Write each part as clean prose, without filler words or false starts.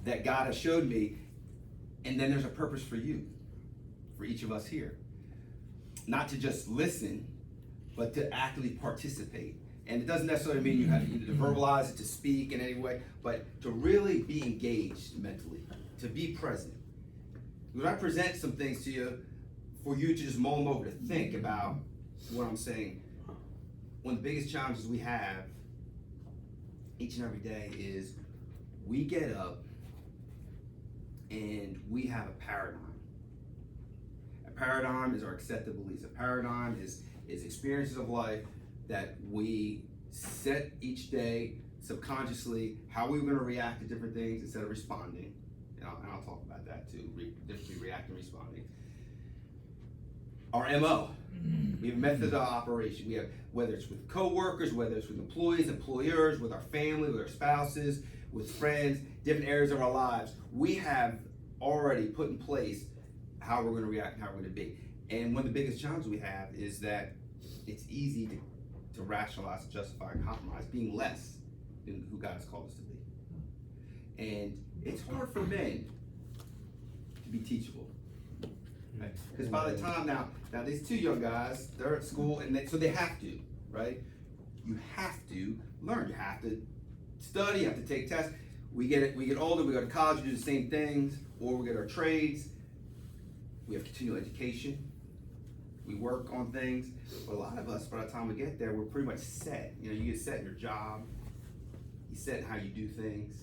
that God has showed me, and then there's a purpose for you, for each of us here. Not to just listen, but to actively participate. And it doesn't necessarily mean you have to verbalize it, to speak in any way, but to really be engaged mentally, to be present. When I present some things to you, for you to just mull them over, to think about what I'm saying, one of the biggest challenges we have each and every day is we get up and we have a paradigm. A paradigm is our accepted beliefs. A paradigm is experiences of life that we set each day subconsciously, how we were going to react to different things instead of responding. And I'll talk about that too, differently reacting, responding. Our MO. We have methods of operation. We have, whether it's with coworkers, whether it's with employees, employers, with our family, with our spouses, with friends, different areas of our lives, we have already put in place how we're going to react and how we're going to be. And one of the biggest challenges we have is that it's easy to rationalize, justify, and compromise, being less than who God has called us to be. And it's hard for men to be teachable. Because by the time now these two young guys, they're at school, and so they have to, right? You have to learn. You have to study. You have to take tests. We get older. We go to college. We do the same things, or we get our trades. We have continual education. We work on things. But a lot of us, by the time we get there, we're pretty much set. You know, you get set in your job. You set in how you do things.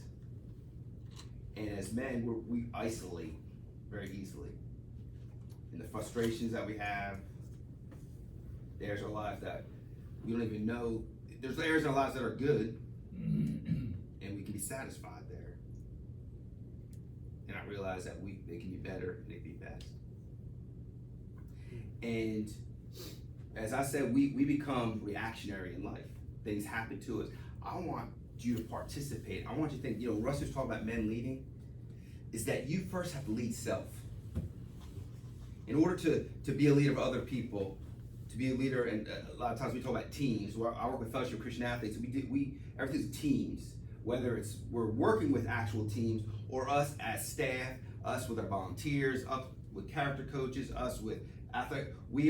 And as men, we isolate very easily. And the frustrations that we have, the areas of our lives that we don't even know. There's areas in our lives that are good, and we can be satisfied there. And I realize that they can be better and they can be best. And as I said, we become reactionary in life. Things happen to us. I want you to participate. I want you to think, Russ was talking about men leading, is that you first have to lead self. In order to be a leader of other people, to be a leader, and a lot of times we talk about teams. Where I work with Fellowship of Christian Athletes. Everything's teams. Whether it's we're working with actual teams, or us as staff, us with our volunteers, us with character coaches, us with athletes. We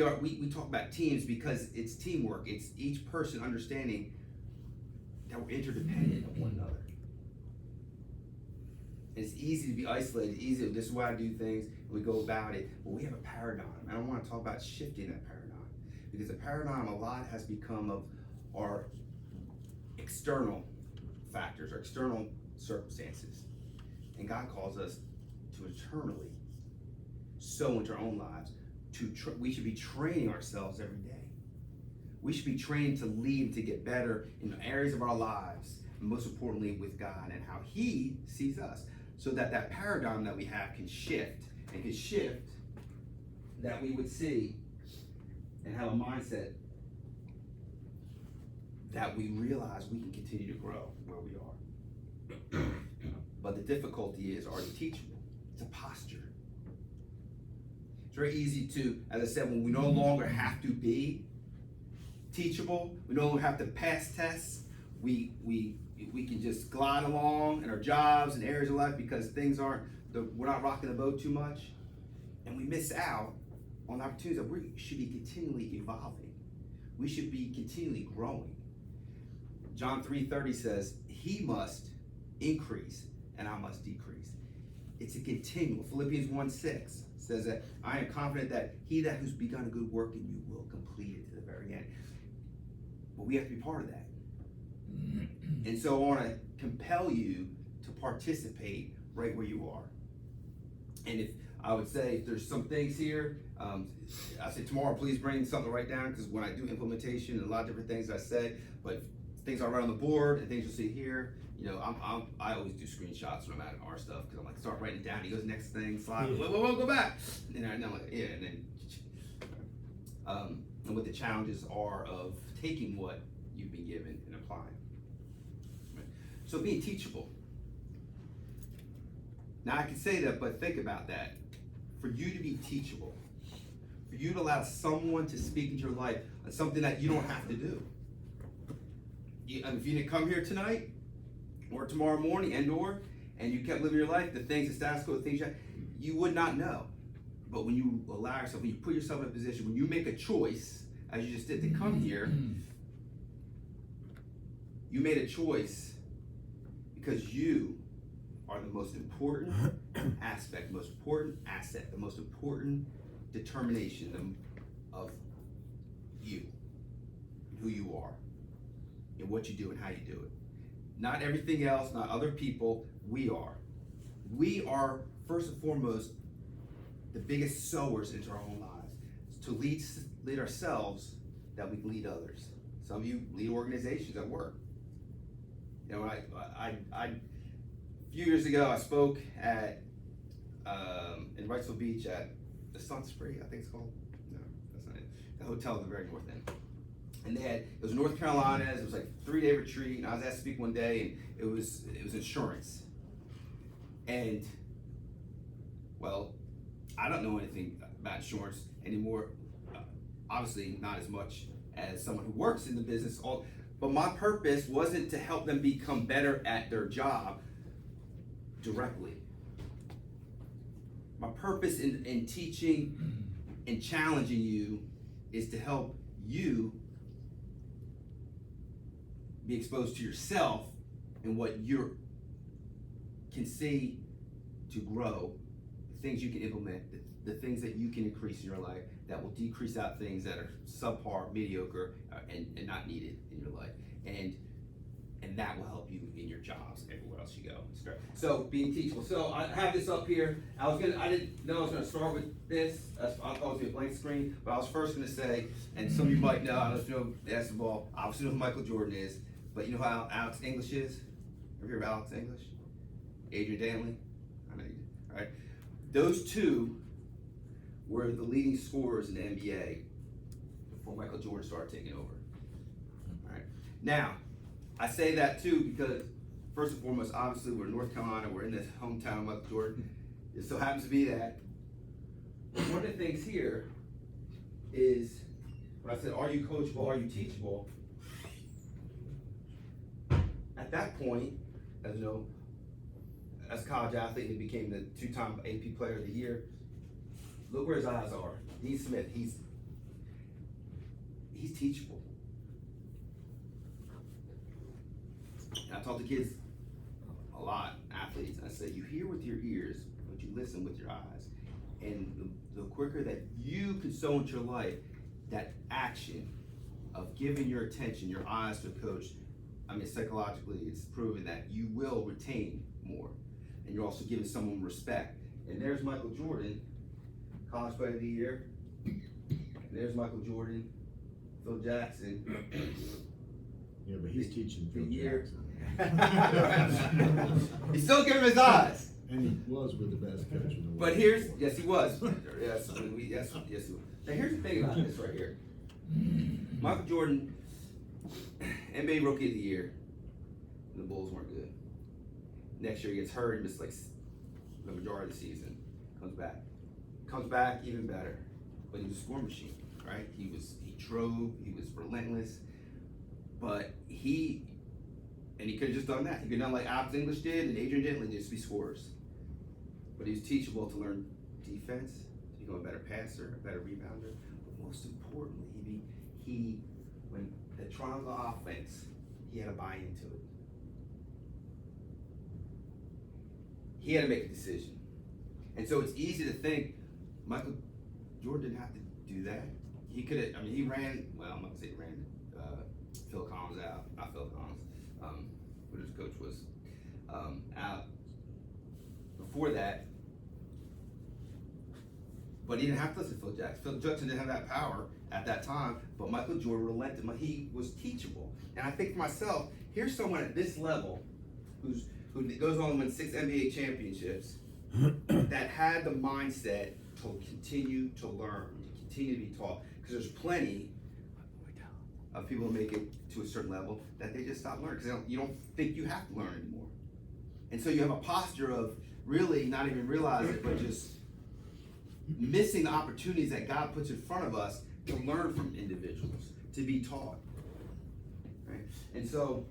talk about teams because it's teamwork. It's each person understanding that we're interdependent of one another. It's easy to be isolated, this is why I do things, and we go about it, but we have a paradigm. And I want to talk about shifting that paradigm, because the paradigm a lot has become of our external factors, our external circumstances. And God calls us to internally sow into our own lives. We should be training ourselves every day. We should be trained to lead, to get better in the areas of our lives, and most importantly with God and how He sees us. So that paradigm that we have can shift, that we would see and have a mindset that we realize we can continue to grow where we are. But the difficulty is, are you teachable? It's a posture. It's very easy to, as I said, when we no longer have to be teachable, we no longer have to pass tests, we can just glide along in our jobs and areas of life because things we're not rocking the boat too much, and we miss out on opportunities that we should be continually evolving. We should be continually growing. John 3:30 says, He must increase and I must decrease. It's a continual. Philippians 1:6 says that I am confident that He that who's begun a good work in you will complete it to the very end. But we have to be part of that. And so I want to compel you to participate right where you are. And if I would say, if there's some things here, I said tomorrow, please bring something to write down, because when I do implementation and a lot of different things I say, but things I write on the board and things you'll see here, I always do screenshots when I'm at our stuff, because I'm like, start writing it down. He goes, next thing, slide, whoa, go back. And I'm like, yeah, and then, and what the challenges are of taking what you've been given and applying. So being teachable. Now I can say that, but think about that. For you to be teachable, for you to allow someone to speak into your life on something that you don't have to do. If you didn't come here tonight or tomorrow morning and you kept living your life, the things, the status quo, the things you would not know. But when you allow yourself, when you put yourself in a position, when you make a choice, as you just did to come here, you made a choice because you are the most important aspect, the most important asset, the most important determination of you, who you are, and what you do and how you do it. Not everything else, not other people, we are. We are, first and foremost, the biggest sowers into our own lives. To lead ourselves, that we can lead others. Some of you lead organizations at work. You know, a few years ago, I spoke at in Wrightsville Beach at the Sun Spree, I think it's called. No, that's not it. The hotel at the very north end. And it was North Carolina. It was like a 3-day retreat, and I was asked to speak one day, and it was insurance. And well, I don't know anything about insurance anymore. Obviously, not as much as someone who works in the business. But my purpose wasn't to help them become better at their job directly. My purpose in teaching and challenging you is to help you be exposed to yourself and what you can see to grow, the things you can implement, the things that you can increase in your life that will decrease out things that are subpar, mediocre, and not needed in your life. And that will help you in your jobs, everywhere else you go. So being teachable. So I have this up here. I didn't know I was gonna start with this. I thought it was gonna be a blank screen, but I was first gonna say, and some of you might know, I don't know if you know basketball, obviously know who Michael Jordan is, but you know how Alex English is? Ever hear of Alex English? Adrian Dantley? I know you did, right? Those two were the leading scorers in the NBA before Michael Jordan started taking over. All right. Now, I say that too because, first and foremost, obviously we're in North Carolina, we're in this hometown of Michael Jordan. It so happens to be that. But one of the things here is, when I said, are you coachable, are you teachable? At that point, as you know, as a college athlete, he became the 2-time AP Player of the Year. Look where his eyes are. Dean Smith, he's teachable. And I talk to kids a lot, athletes, and I say, you hear with your ears, but you listen with your eyes. And the quicker that you can sow into your life, that action of giving your attention, your eyes to a coach, I mean, psychologically, it's proven that you will retain more. And you're also giving someone respect. And there's Michael Jordan, College Player of the Year. And there's Michael Jordan, Phil Jackson. Yeah, but he's teaching Phil Jackson. He's still giving his eyes. And he was with the best coach in the world. But yes, he was. Yes, he was. Now here's the thing about this right here. Michael Jordan, NBA Rookie of the Year. The Bulls weren't good. Next year he gets hurt and missed like the majority of the season. Comes back even better. But he was a score machine, right? He drove, he was relentless. But he could have just done that. He could have done like Alex English did and Adrian Dantley did, just be scorers. But he was teachable to learn defense, to become a better passer, a better rebounder. But most importantly, when the triangle offense, he had to buy into it. He had to make a decision. And so it's easy to think Michael Jordan didn't have to do that. He could have, he ran, well, I'm not gonna say he ran Phil Collins out, not Phil Collins, what his coach was, out before that. But he didn't have to listen to Phil Jackson. Phil Jackson didn't have that power at that time, but Michael Jordan relented. He was teachable. And I think for myself, here's someone at this level who goes on to win 6 NBA championships that had the mindset to continue to learn, to continue to be taught. Because there's plenty of people who make it to a certain level that they just stop learning because you don't think you have to learn anymore. And so you have a posture of really not even realizing it, but just missing the opportunities that God puts in front of us to learn from individuals, to be taught. Right? And so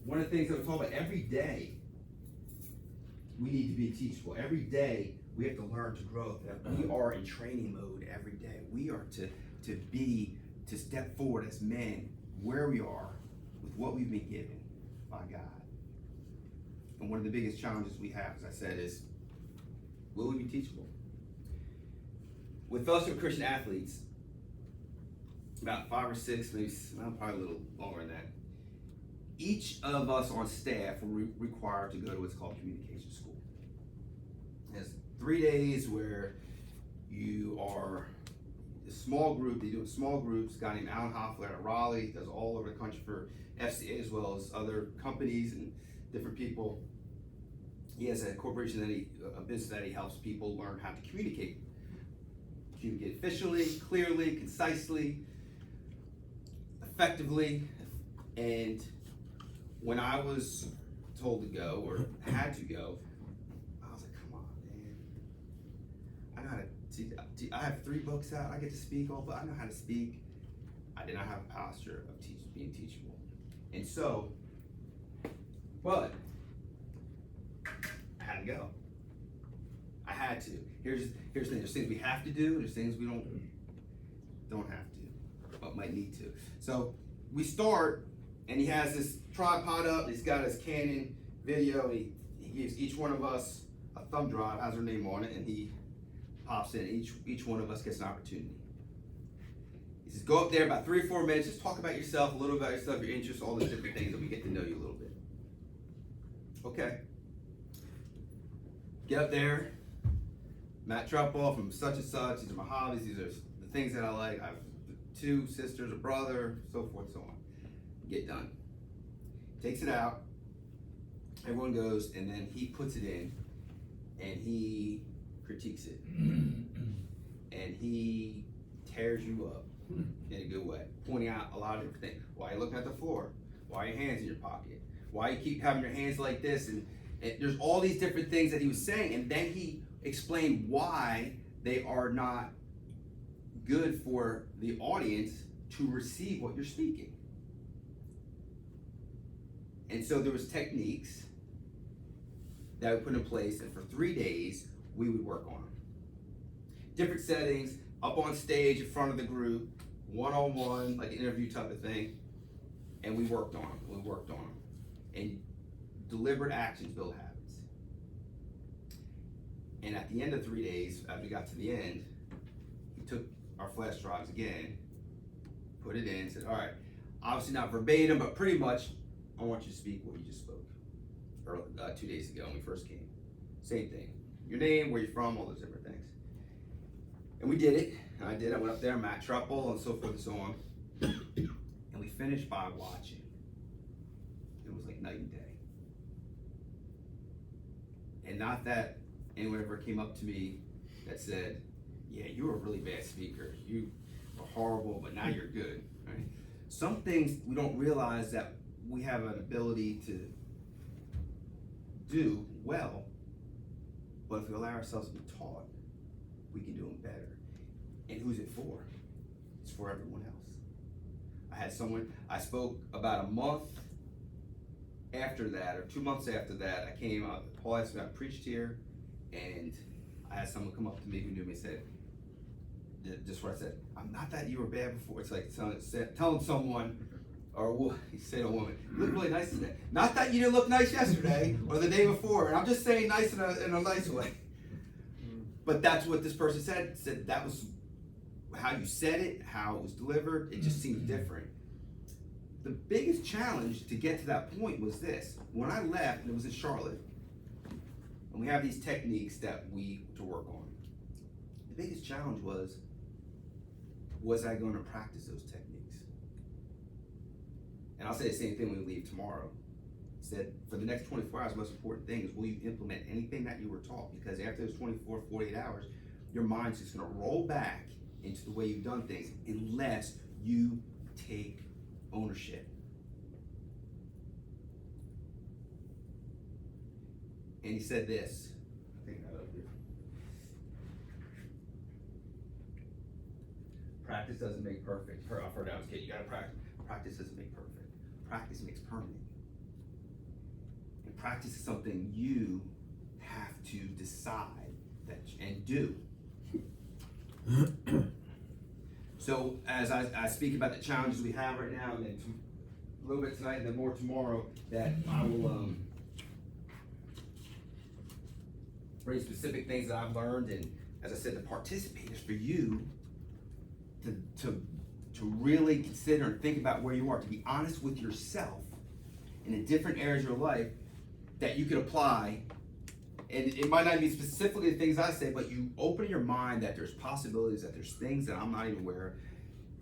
one of the things that we talk about every day, we need to be teachable. Every day we have to learn to grow. That we are in training mode every day. We are to step forward as men where we are with what we've been given by God. And one of the biggest challenges we have, as I said, is will we be teachable? With fellowship Christian athletes, about 5 or 6, maybe probably a little longer than that, each of us on staff were required to go to what's called communication school. There's 3 days where you are a small group. They do it in small groups. A guy named Alan Hoffler out of Raleigh does all over the country for FCA as well as other companies and different people. He has a corporation a business that he helps people learn how to communicate efficiently, clearly, concisely, effectively. And when I was told to go or had to go, I was like, come on, man. I have 3 books out. I get to speak but I know how to speak. I did not have a posture of being teachable. And so, but I had to go. I had to. Here's the thing. There's things we have to do, and there's things we don't have to, but might need to. So we start, and he has this tripod up. He's got his Canon video. He gives each one of us a thumb drive, has our name on it, and he pops in. Each one of us gets an opportunity. He says, go up there about 3 or 4 minutes. Just talk about yourself, a little about yourself, your interests, all the different things that we get to know you a little bit. Okay. Get up there. Matt Truppall from such and such. These are my hobbies. These are the things that I like. I have 2 sisters, a brother, so forth, so on. Get done. Takes it out. Everyone goes, and then he puts it in, and he critiques it, and he tears you up in a good way, pointing out a lot of different things. Why are you looking at the floor? Why are your hands in your pocket? Why you keep having your hands like this? And there's all these different things that he was saying, and then he explained why they are not good for the audience to receive what you're speaking. And so there was techniques that we put in place, and for 3 days we would work on them. Different settings, up on stage in front of the group, one-on-one, like an interview type of thing, and we worked on them. And deliberate actions build habits. And at the end of 3 days, as we got to the end, he took our flash drives again, put it in, said, all right, obviously not verbatim, but pretty much, I want you to speak what you just spoke 2 days ago when we first came. Same thing. Your name, where you're from, all those different things. And we did it. I went up there, Matt Truppall, and so forth and so on. And we finished by watching. It was like night and day. And not that anyone ever came up to me that said, yeah, you were a really bad speaker. You were horrible, but now you're good. Right? Some things we don't realize that we have an ability to do well, but if we allow ourselves to be taught, we can do them better. And who's it for? It's for everyone else. I spoke about a month after that, or 2 months after that, I came out, Paul asked me, I preached here, and I had someone come up to me who knew me and said, just what I said, I'm not that you were bad before. It's like telling someone, or you say to a woman, you look really nice today. Not that you didn't look nice yesterday or the day before, and I'm just saying nice in a nice way. But that's what this person said that was how you said it, how it was delivered, it just seemed different. The biggest challenge to get to that point was this. When I left, and it was in Charlotte, and we have these techniques that we to work on. The biggest challenge was I going to practice those techniques? And I'll say the same thing when we leave tomorrow. He said, for the next 24 hours, the most important thing is will you implement anything that you were taught? Because after those 24, 48 hours, your mind's just going to roll back into the way you've done things unless you take ownership. And he said this. I think I have it up here. Practice doesn't make perfect. I've heard that was kid. You gotta practice. Practice doesn't make perfect. Practice makes permanent. And practice is something you decide that and do. So as I speak about the challenges we have right now, and then a little bit tonight and then more tomorrow, that I will bring specific things that I've learned, and as I said, the participate is for you to really consider and think about where you are, to be honest with yourself in the different areas of your life that you could apply. And it might not be specifically the things I say, but you open your mind that there's possibilities, that there's things that I'm not even aware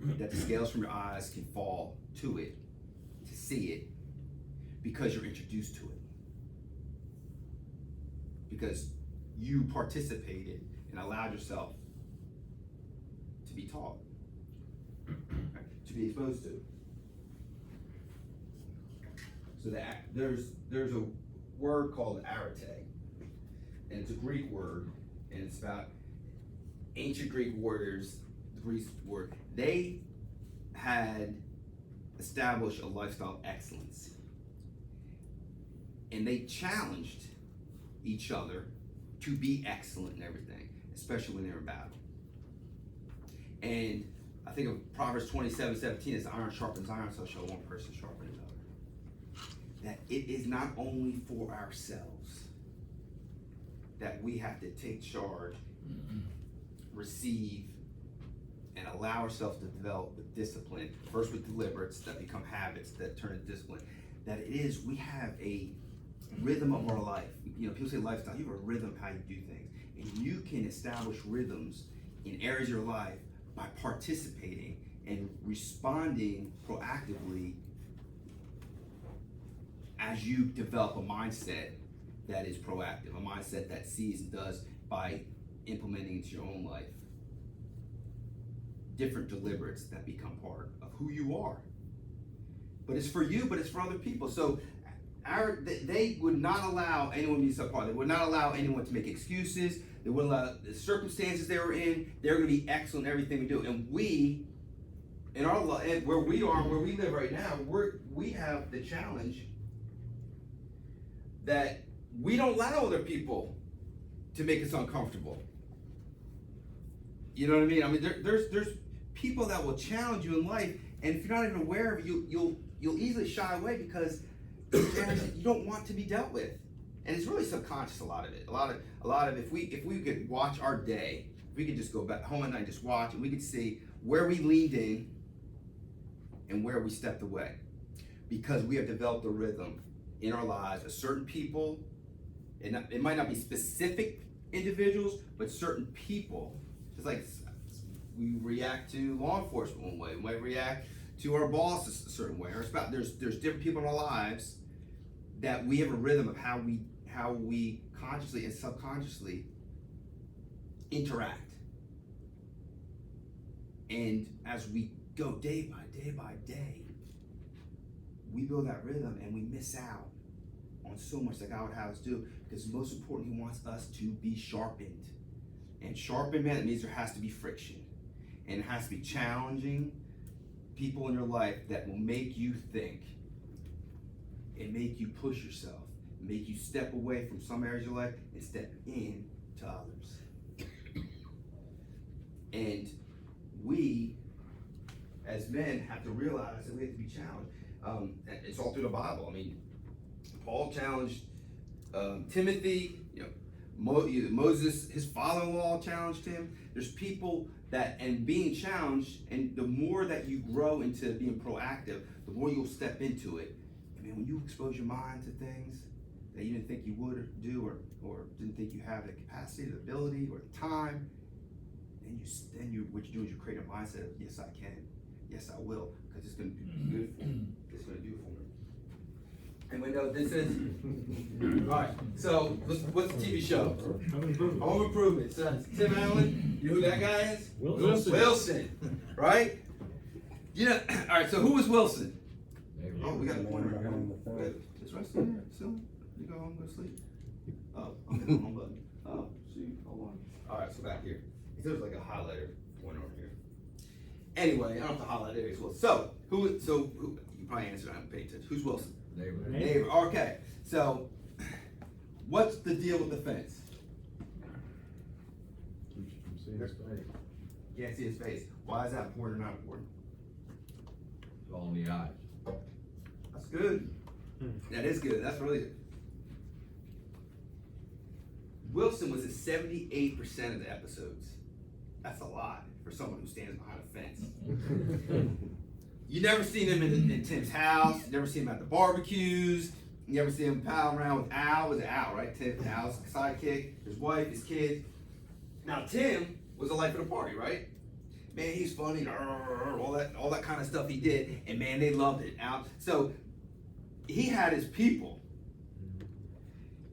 of, that the scales from your eyes can fall to it, to see it, because you're introduced to it. Because you participated and allowed yourself to be taught, to be exposed to. So that there's a word called arete, and it's a Greek word, and it's about ancient Greek warriors. The Greek word, they had established a lifestyle of excellence, and they challenged each other to be excellent in everything, especially when they were in battle. And I think of Proverbs 27:17, as iron sharpens iron, so shall one person sharpen another. That it is not only for ourselves that we have to take charge, receive, and allow ourselves to develop with discipline, first with deliberates that become habits that turn into discipline. That it is, we have a rhythm of our life. You know, people say lifestyle, you have a rhythm of how you do things. And you can establish rhythms in areas of your life by participating and responding proactively as you develop a mindset that is proactive, a mindset that sees and does by implementing into your own life different deliberates that become part of who you are. But it's for you, but it's for other people. So they would not allow anyone to be subpar. They would not allow anyone to make excuses. They wouldn't allow the circumstances they were in. They're going to be excellent in everything we do. And we, in our life, where we are, where we live right now, we have the challenge that we don't allow other people to make us uncomfortable. You know what I mean? I mean, there's people that will challenge you in life, and if you're not even aware of it, you'll easily shy away because you don't want to be dealt with. And it's really subconscious, a lot of it. A lot of if we could watch our day, if we could just go back home at night and just watch, and we could see where we leaned in and where we stepped away. Because we have developed a rhythm in our lives of certain people, and it might not be specific individuals, but certain people. Just like we react to law enforcement one way, we might react to our boss a certain way. Or there's different people in our lives that we have a rhythm of how we consciously and subconsciously interact. And as we go day by day by day, we build that rhythm and we miss out on so much that God would have us do, because most important, He wants us to be sharpened. And sharpened, man, it means there has to be friction. And it has to be challenging people in your life that will make you think and make you push yourself, make you step away from some areas of your life and step in to others. And we, as men, have to realize that we have to be challenged. It's all through the Bible. I mean, Paul challenged Timothy. You know, Moses, his father-in-law, challenged him. There's people that, and being challenged, and the more that you grow into being proactive, the more you'll step into it. I mean, when you expose your mind to things that you didn't think you would do, or didn't think you have the capacity, the ability, or the time, then you what you do is you create a mindset of, yes, I can, yes, I will, because it's going to be good for me. It's going to do for me. And we know what this is. All right. So what's the TV show? Home Improvement. So Tim Allen. You know who that guy is? Wilson. Right? You know. All right. So who was Wilson? Oh, we got a pointer. Is Rustin here still? You go home, go to sleep. Oh, I'm in the home button. Oh, shoot. Hold on. All right. So back here. There's like a highlighter pointer over here. Anyway, I don't have to highlight areas. Well, so who? You probably answered. I haven't paid attention. Who's Wilson? Neighbor. Okay, so what's the deal with the fence? see his face. You can't see his face. Why is that important or not important? It's all in the eyes. That's good. That is good. That's really good. Wilson was at 78% of the episodes. That's a lot for someone who stands behind a fence. You never seen him in Tim's house. You never seen him at the barbecues. You never see him pal around with Al. Was it Al, right? Tim, Al's sidekick, his wife, his kids. Now Tim was the life of the party, right? Man, he's funny, all that kind of stuff he did, and man, they loved it. Al, so he had his people,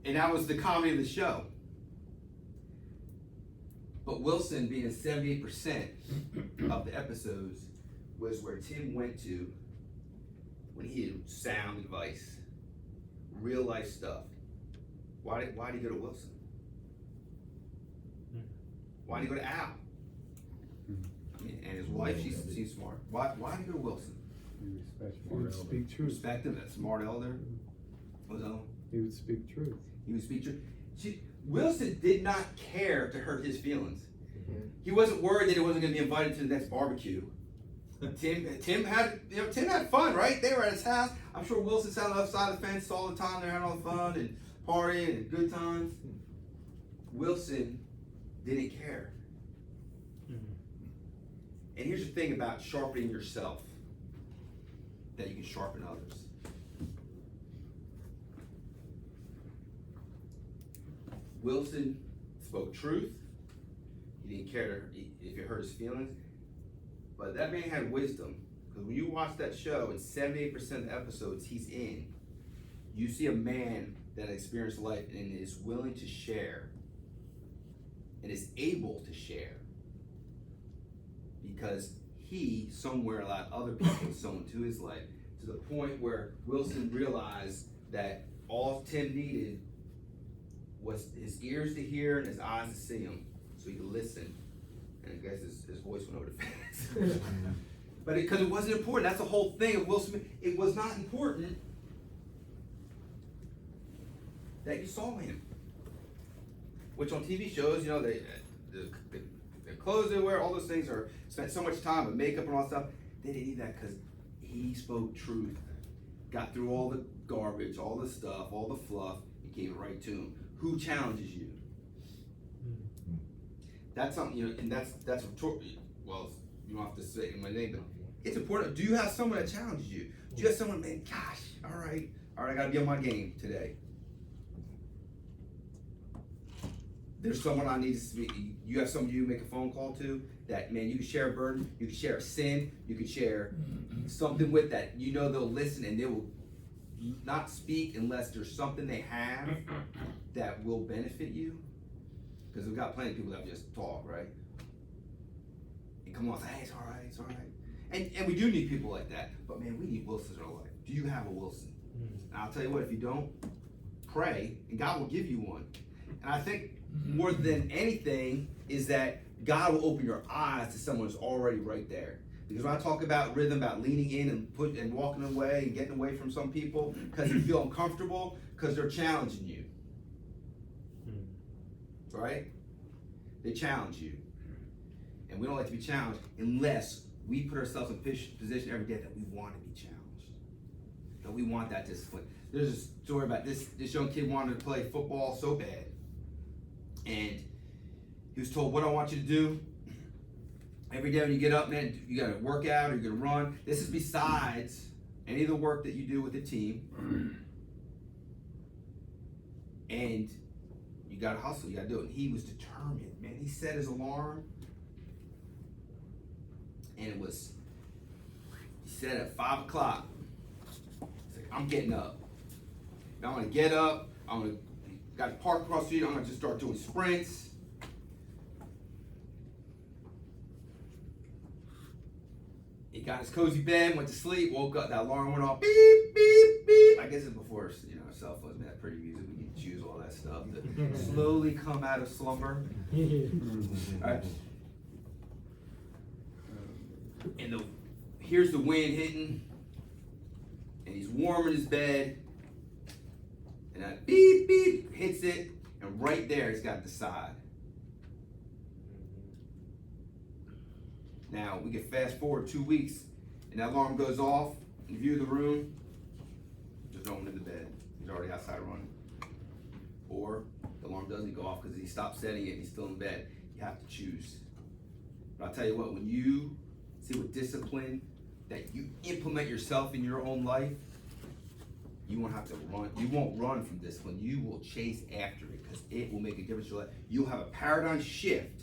and that was the comedy of the show. But Wilson, being 78% of the episodes, was where Tim went to when he had sound advice, real life stuff. Why did he go to Wilson? Why did he go to Al? I mean, and his wife, she's smart. Why did he go to Wilson? He would speak truth. Respect him, that smart elder. What's that? He would speak truth. He would speak truth. Wilson did not care to hurt his feelings. He wasn't worried that he wasn't going to be invited to the next barbecue. Tim had fun, right? They were at his house. I'm sure Wilson sat on the other side of the fence all the time. They're having all the fun and partying and good times. Wilson didn't care. And here's the thing about sharpening yourself, that you can sharpen others. Wilson spoke truth. He didn't care if it hurt his feelings. But that man had wisdom. Because when you watch that show, in 78% of the episodes he's in, you see a man that experienced life and is willing to share and is able to share because he somewhere allowed other people to sow into his life, to the point where Wilson realized that all Tim needed was his ears to hear and his eyes to see him, so he could listen. And I guess his voice went over the fence. But because it wasn't important, that's the whole thing of Will Smith. It was not important that you saw him. Which on TV shows, you know, the clothes they wear, all those things are spent so much time with makeup and all that stuff. They didn't need that because he spoke truth. Got through all the garbage, all the stuff, all the fluff, and gave it right to him. Who challenges you? That's something, you know, and that's well, you don't have to say my name, but it's important. Do you have someone that challenges you? Do you have someone, man, gosh, all right, I gotta be on my game today. There's someone I need to speak. You have someone you make a phone call to that, man, you can share a burden, you can share a sin, you can share something with that. You know they'll listen and they will not speak unless there's something they have that will benefit you. Because we've got plenty of people that just talk, right? And come on, say, hey, it's all right, it's all right. And we do need people like that. But man, we need Wilsons in our life. Do you have a Wilson? And I'll tell you what, if you don't, pray, and God will give you one. And I think more than anything is that God will open your eyes to someone who's already right there. Because when I talk about rhythm, about leaning in and walking away and getting away from some people because you feel uncomfortable, because they're challenging you. Right? They challenge you. And we don't like to be challenged unless we put ourselves in position every day that we want to be challenged. That we want that discipline. There's a story about this young kid wanted to play football so bad. And he was told, what I want you to do, every day when you get up, man, you got to work out or you're going to run. This is besides any of the work that you do with the team. And you gotta hustle, you gotta do it. And he was determined, man. He set his alarm, and he set it at 5 o'clock. He's like, I'm getting up. Now I'm gonna get up, got to park across the street, I'm gonna just start doing sprints. He got his cozy bed, went to sleep, woke up, that alarm went off, beep, beep, beep. I guess it's before, you know, cell phones made that pretty music. We can choose all that stuff to slowly come out of slumber. All right. And here's the wind hitting, and he's warm in his bed, and that beep, beep hits it, and right there he's got to decide. Now, we can fast forward 2 weeks, and that alarm goes off, you view the room, there's no one in the bed, he's already outside running. Or the alarm doesn't go off because he stopped setting it and he's still in bed. You have to choose. But I'll tell you what, when you see with discipline that you implement yourself in your own life, you won't have to run. You won't run from discipline. You will chase after it because it will make a difference in your life. You'll have a paradigm shift.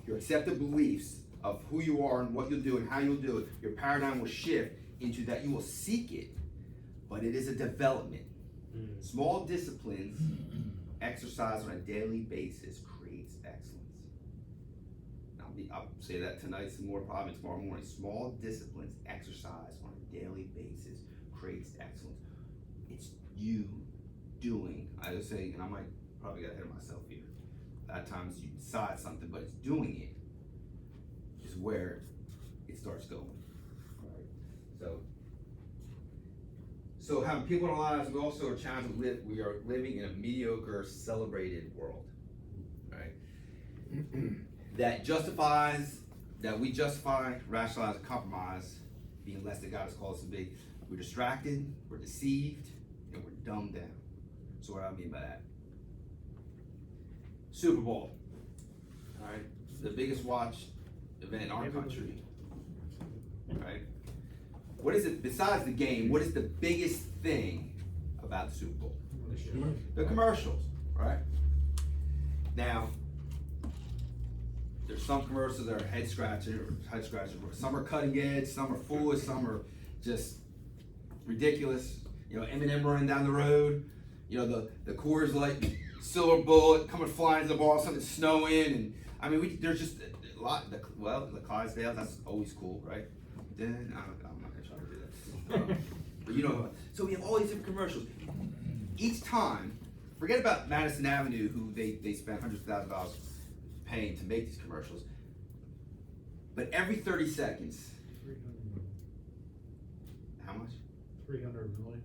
Your accepted beliefs of who you are and what you'll do and how you'll do it, your paradigm will shift into that you will seek it, but it is a development. Small disciplines exercise on a daily basis creates excellence. I'll say that tonight some more, probably tomorrow morning. Small disciplines exercise on a daily basis creates excellence. It's you doing, I would say, and I might probably get ahead of myself here. A lot of times you decide something, but it's doing it is where it starts going. Right? So having people in our lives, we also are challenged to live. We are living in a mediocre, celebrated world, right? that we justify, rationalize, and compromise being less than God has called us to be. We're distracted, we're deceived, and we're dumbed down. So what do I mean by that? Super Bowl, all right? The biggest watched event in our country, right? What is it, besides the game, what is the biggest thing about the Super Bowl? The commercials, right? Now, there's some commercials that are head scratching. Some are cutting edge, some are foolish, some are just ridiculous. You know, Eminem running down the road. You know, the Coors Light silver bullet coming flying to the ball, something snowing, and I mean, there's just a lot. The Clydesdale, that's always cool, right? Then I'm not gonna try to do that. But you know, so we have all these different commercials. Each time, forget about Madison Avenue, who they spent hundreds of thousands of dollars paying to make these commercials. But every 30 seconds, 300 how much? 300 million.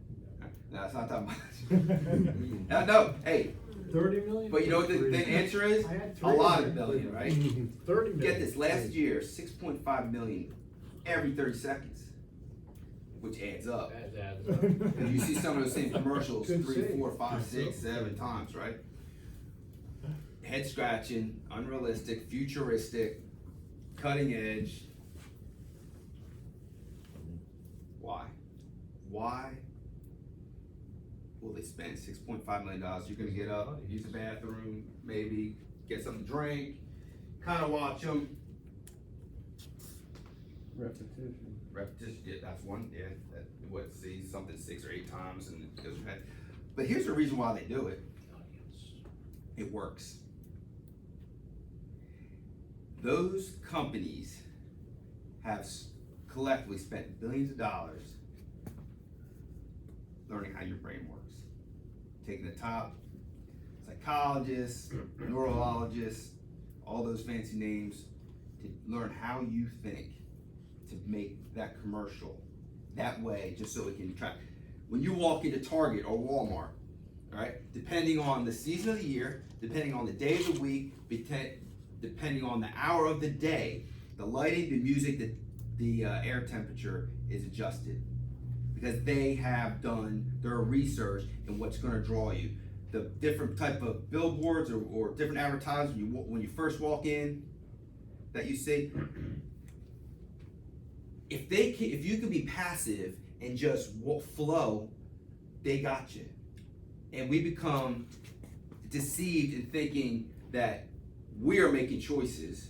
No, it's not that much. No, hey. 30 million? But you know what the answer is? I had A lot of 300 million, right? 30 million. Get this, last year, 6.5 million every 30 seconds, which adds up. That adds up. And you see some of those same commercials Good 3, save. 4, 5, 6, 7 times, right? Head scratching, unrealistic, futuristic, cutting edge. Why? Why will they spend $6.5 million? You're gonna get up, use the bathroom, maybe get something to drink, kind of watch them. Repetition, yeah, that's one. Yeah, see something 6 or 8 times and it goes ahead. But here's the reason why they do it. It works. Those companies have collectively spent billions of dollars learning how your brain works. Taking the top psychologists, neurologists, all those fancy names to learn how you think to make that commercial that way, just so it can track. When you walk into Target or Walmart, all right, depending on the season of the year, depending on the day of the week, depending on the hour of the day, the lighting, the music, the air temperature is adjusted because they have done their research in what's going to draw you. The different type of billboards or different advertisements when you first walk in that you see. If you can be passive and just flow, they got you. And we become deceived in thinking that we are making choices